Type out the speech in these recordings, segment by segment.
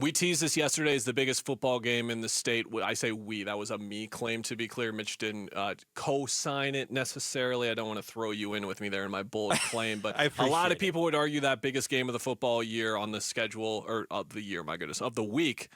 We teased this yesterday as the biggest football game in the state. I say we. That was a me claim, to be clear. Mitch didn't co-sign it necessarily. I don't want to throw you in with me there in my bold claim, but a lot of people would argue that biggest game of the football year on the schedule, or of the year, my goodness, of the week,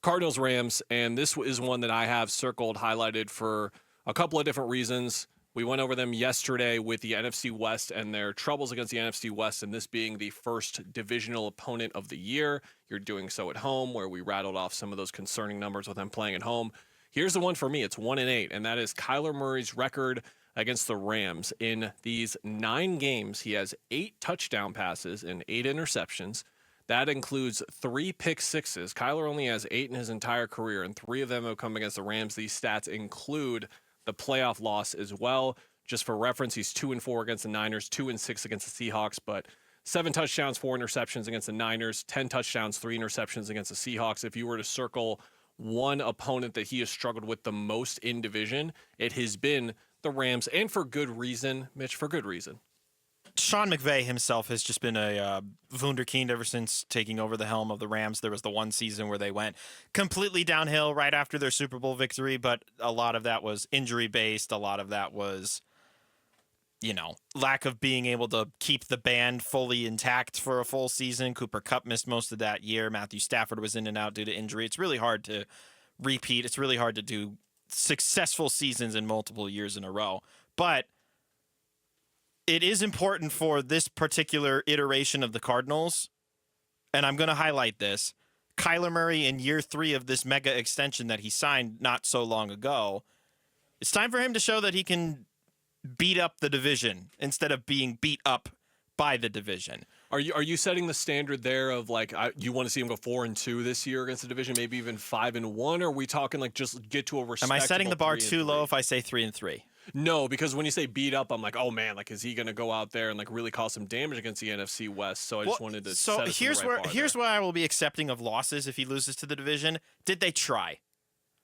Cardinals-Rams, and this is one that I have circled, highlighted for a couple of different reasons. We went over them yesterday with the NFC West and their troubles against the NFC West, and this being the first divisional opponent of the year. You're doing so at home, where we rattled off some of those concerning numbers with them playing at home. Here's the one for me. It's 1-8, and that is Kyler Murray's record against the Rams. In these 9 games, he has 8 touchdown passes and 8 interceptions. That includes 3 pick sixes. Kyler only has 8 in his entire career, and 3 of them have come against the Rams. These stats include the playoff loss as well. Just for reference, he's 2-4 against the Niners, 2-6 against the Seahawks, but 7 touchdowns, 4 interceptions against the Niners, 10 touchdowns, 3 interceptions against the Seahawks. If you were to circle one opponent that he has struggled with the most in division, it has been the Rams, and for good reason, Mitch, for good reason. Sean McVay himself has just been a wunderkind ever since taking over the helm of the Rams. There was the one season where they went completely downhill right after their Super Bowl victory, but a lot of that was injury-based. A lot of that was, lack of being able to keep the band fully intact for a full season. Cooper Kupp missed most of that year. Matthew Stafford was in and out due to injury. It's really hard to repeat. It's really hard to do successful seasons in multiple years in a row. But it is important for this particular iteration of the Cardinals, and I'm going to highlight this. Kyler Murray in year 3 of this mega extension that he signed not so long ago, it's time for him to show that he can beat up the division instead of being beat up by the division. Are you setting the standard there of you want to see him go 4-2 this year against the division, maybe even 5-1? Or are we talking just get to a respectable? Am I setting the bar too low if I say 3-3? No, because when you say beat up, I'm like, oh man, is he going to go out there and really cause some damage against the NFC West? So I just wanted to. So set us in the right bar here's where I will be accepting of losses if he loses to the division. Did they try?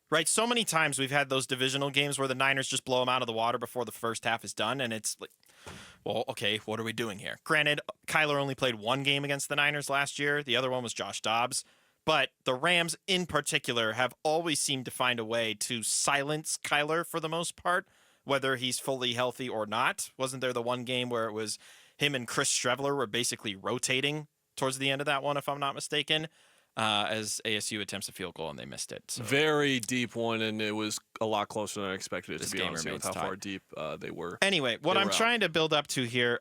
Right, so many times we've had those divisional games where the Niners just blow them out of the water before the first half is done, and it's like, well, okay, what are we doing here? Granted, Kyler only played 1 game against the Niners last year. The other one was Josh Dobbs. But the Rams in particular have always seemed to find a way to silence Kyler for the most part, whether he's fully healthy or not. Wasn't there the one game where it was him and Chris Streveler were basically rotating towards the end of that one, if I'm not mistaken, as ASU attempts a field goal and they missed it. So. Very deep one, and it was a lot closer than I expected it to be honest with how far deep they were. Anyway, what I'm trying to build up to here,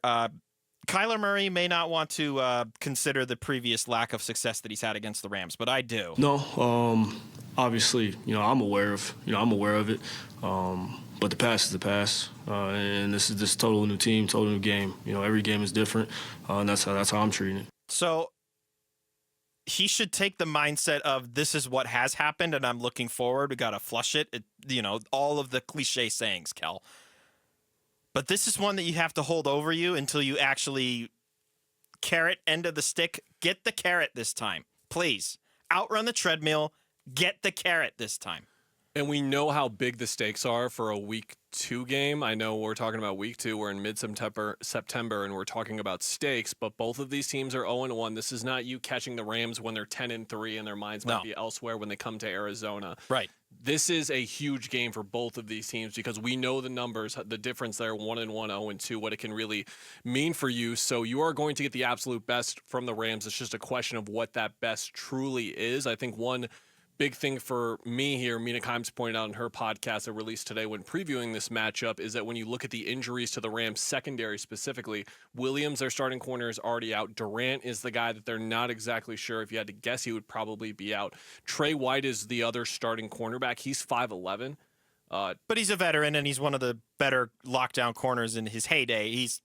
Kyler Murray may not want to consider the previous lack of success that he's had against the Rams, but I do. No, obviously, I'm aware of it. But the past is the past, and this is total new team, total new game. Every game is different, and that's how I'm treating it. So he should take the mindset of this is what has happened, and I'm looking forward. We got to flush it. All of the cliche sayings, Kel. But this is one that you have to hold over you until you actually carrot end of the stick. Get the carrot this time, please. Outrun the treadmill. Get the carrot this time. And we know how big the stakes are for a week 2 game. I know we're talking about week 2. We're in mid-September, and we're talking about stakes, but both of these teams are 0-1. This is not you catching the Rams when they're 10-3 and their minds might be elsewhere when they come to Arizona. Right. This is a huge game for both of these teams because we know the numbers, the difference there, 1-1, 0-2, what it can really mean for you. So you are going to get the absolute best from the Rams. It's just a question of what that best truly is. I think one big thing for me here, Mina Kimes pointed out in her podcast that released today when previewing this matchup, is that when you look at the injuries to the Rams secondary specifically, Williams, their starting corner, is already out. Durant is the guy that they're not exactly sure. If you had to guess, he would probably be out. Trey White is the other starting cornerback. He's 5'11". But he's a veteran, and he's one of the better lockdown corners in his heyday. He's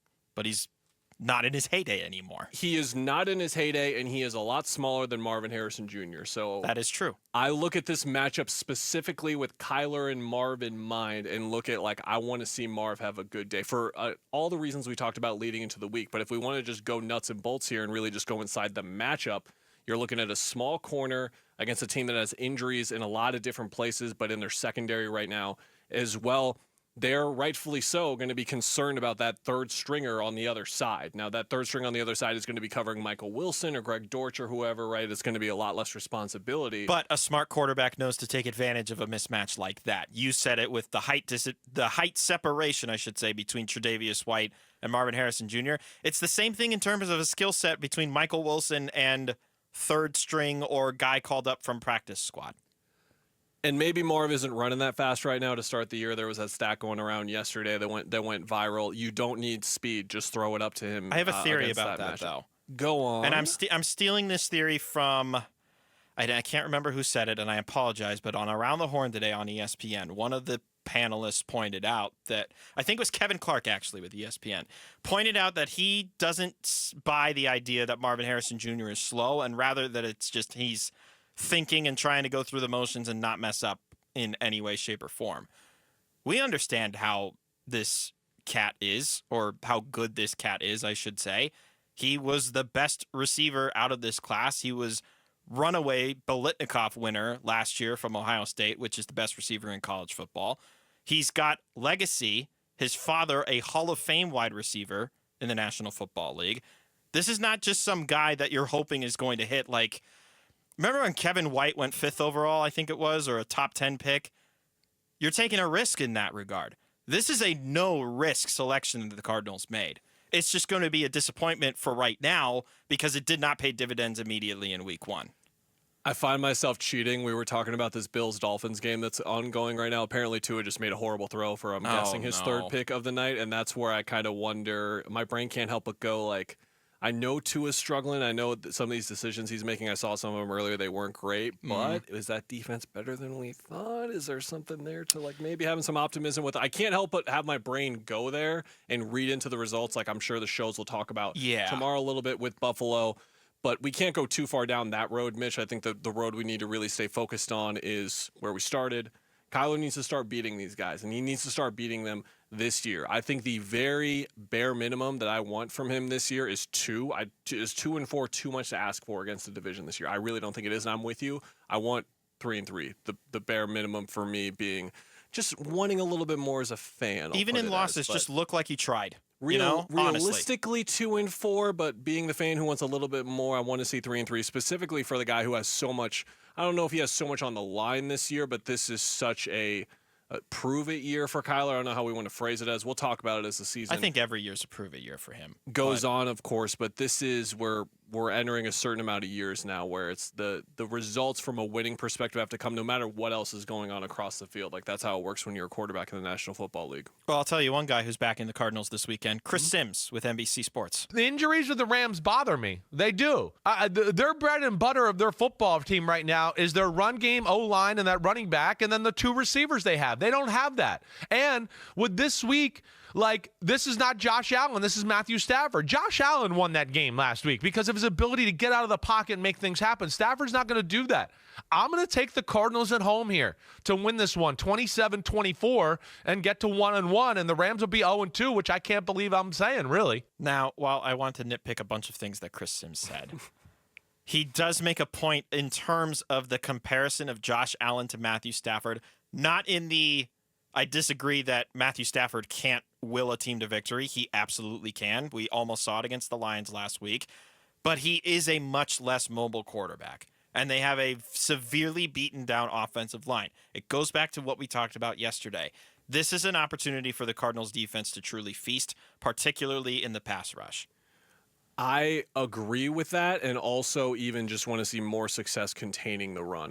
not in his heyday anymore. He is not in his heyday, and he is a lot smaller than Marvin Harrison Jr. So that is true. I look at this matchup specifically with Kyler and Marv in mind and look at, I want to see Marv have a good day for all the reasons we talked about leading into the week. But if we want to just go nuts and bolts here and really just go inside the matchup, you're looking at a small corner against a team that has injuries in a lot of different places, but in their secondary right now as well. they're rightfully so going to be concerned about that third stringer on the other side. Now, that third string on the other side is going to be covering Michael Wilson or Greg Dortch or whoever, right? It's going to be a lot less responsibility. But a smart quarterback knows to take advantage of a mismatch like that. You said it with the height separation, I should say, between Tre'Davious White and Marvin Harrison Jr. It's the same thing in terms of a skill set between Michael Wilson and third string or guy called up from practice squad. And maybe Marv isn't running that fast right now to start the year. There was that stat going around yesterday that went viral. You don't need speed; just throw it up to him. I have a theory about that though. Go on. And I'm stealing this theory from I can't remember who said it, and I apologize. But on Around the Horn today on ESPN, one of the panelists pointed out that I think it was Kevin Clark actually with ESPN pointed out that he doesn't buy the idea that Marvin Harrison Jr. is slow, and rather that it's just he's thinking and trying to go through the motions and not mess up in any way, shape, or form. We understand how this cat is, or how good this cat is, I should say. He was the best receiver out of this class. He was runaway Biletnikoff winner last year from Ohio State, which is the best receiver in college football. He's got legacy. His father, a Hall of Fame wide receiver in the National Football League. This is not just some guy that you're hoping is going to hit like... Remember when Kevin White went 5th overall, I think it was, or a top 10 pick? You're taking a risk in that regard. This is a no-risk selection that the Cardinals made. It's just going to be a disappointment for right now because it did not pay dividends immediately in week 1. I find myself cheating. We were talking about this Bills-Dolphins game that's ongoing right now. Apparently, Tua just made a horrible throw for, I'm guessing, his third pick of the night, and that's where I kind of wonder. My brain can't help but go, like, I know Tua's struggling. I know that some of these decisions he's making, I saw some of them earlier, they weren't great. But is that defense better than we thought? Is there something there to like maybe having some optimism with? I can't help but have my brain go there and read into the results. Like I'm sure the shows will talk about tomorrow a little bit with Buffalo. But we can't go too far down that road, Mitch. I think the road we need to really stay focused on is where we started. Kyler needs to start beating these guys, and he needs to start beating them this year. I think the very bare minimum that I want from him this year is 2. Is 2-4 too much to ask for against the division this year? I really don't think it is, and I'm with you. I want 3-3. The bare minimum for me being just wanting a little bit more as a fan. Even in losses, just look like you tried. Realistically, 2-4, but being the fan who wants a little bit more, I want to see 3-3, specifically for the guy who has so much. I don't know if he has so much on the line this year, but this is such a prove-it year for Kyler. I don't know how we want to phrase it as. We'll talk about it as the season. I think every year's a prove-it year for him. Goes on, of course, but this is where we're entering a certain amount of years now where it's the results from a winning perspective have to come no matter what else is going on across the field. Like that's how it works when you're a quarterback in the National Football League. Well, I'll tell you one guy who's backing the Cardinals this weekend, Chris Sims with NBC Sports. The injuries of the Rams bother me. They do. Their bread and butter of their football team right now is their run game, O-line, and that running back, and then the 2 receivers they have. They don't have that. And with this week, like, this is not Josh Allen. This is Matthew Stafford. Josh Allen won that game last week because of his ability to get out of the pocket and make things happen. Stafford's not going to do that. I'm going to take the Cardinals at home here to win this one, 27-24, and get to 1-1, and the Rams will be 0-2, which I can't believe I'm saying, really. Now, while I want to nitpick a bunch of things that Chris Sims said, he does make a point in terms of the comparison of Josh Allen to Matthew Stafford, not in the I disagree that Matthew Stafford can't will a team to victory. He absolutely can. We almost saw it against the Lions last week. But he is a much less mobile quarterback, and they have a severely beaten down offensive line. It goes back to what we talked about yesterday. This is an opportunity for the Cardinals defense to truly feast, particularly in the pass rush. I agree with that, and also even just want to see more success containing the run.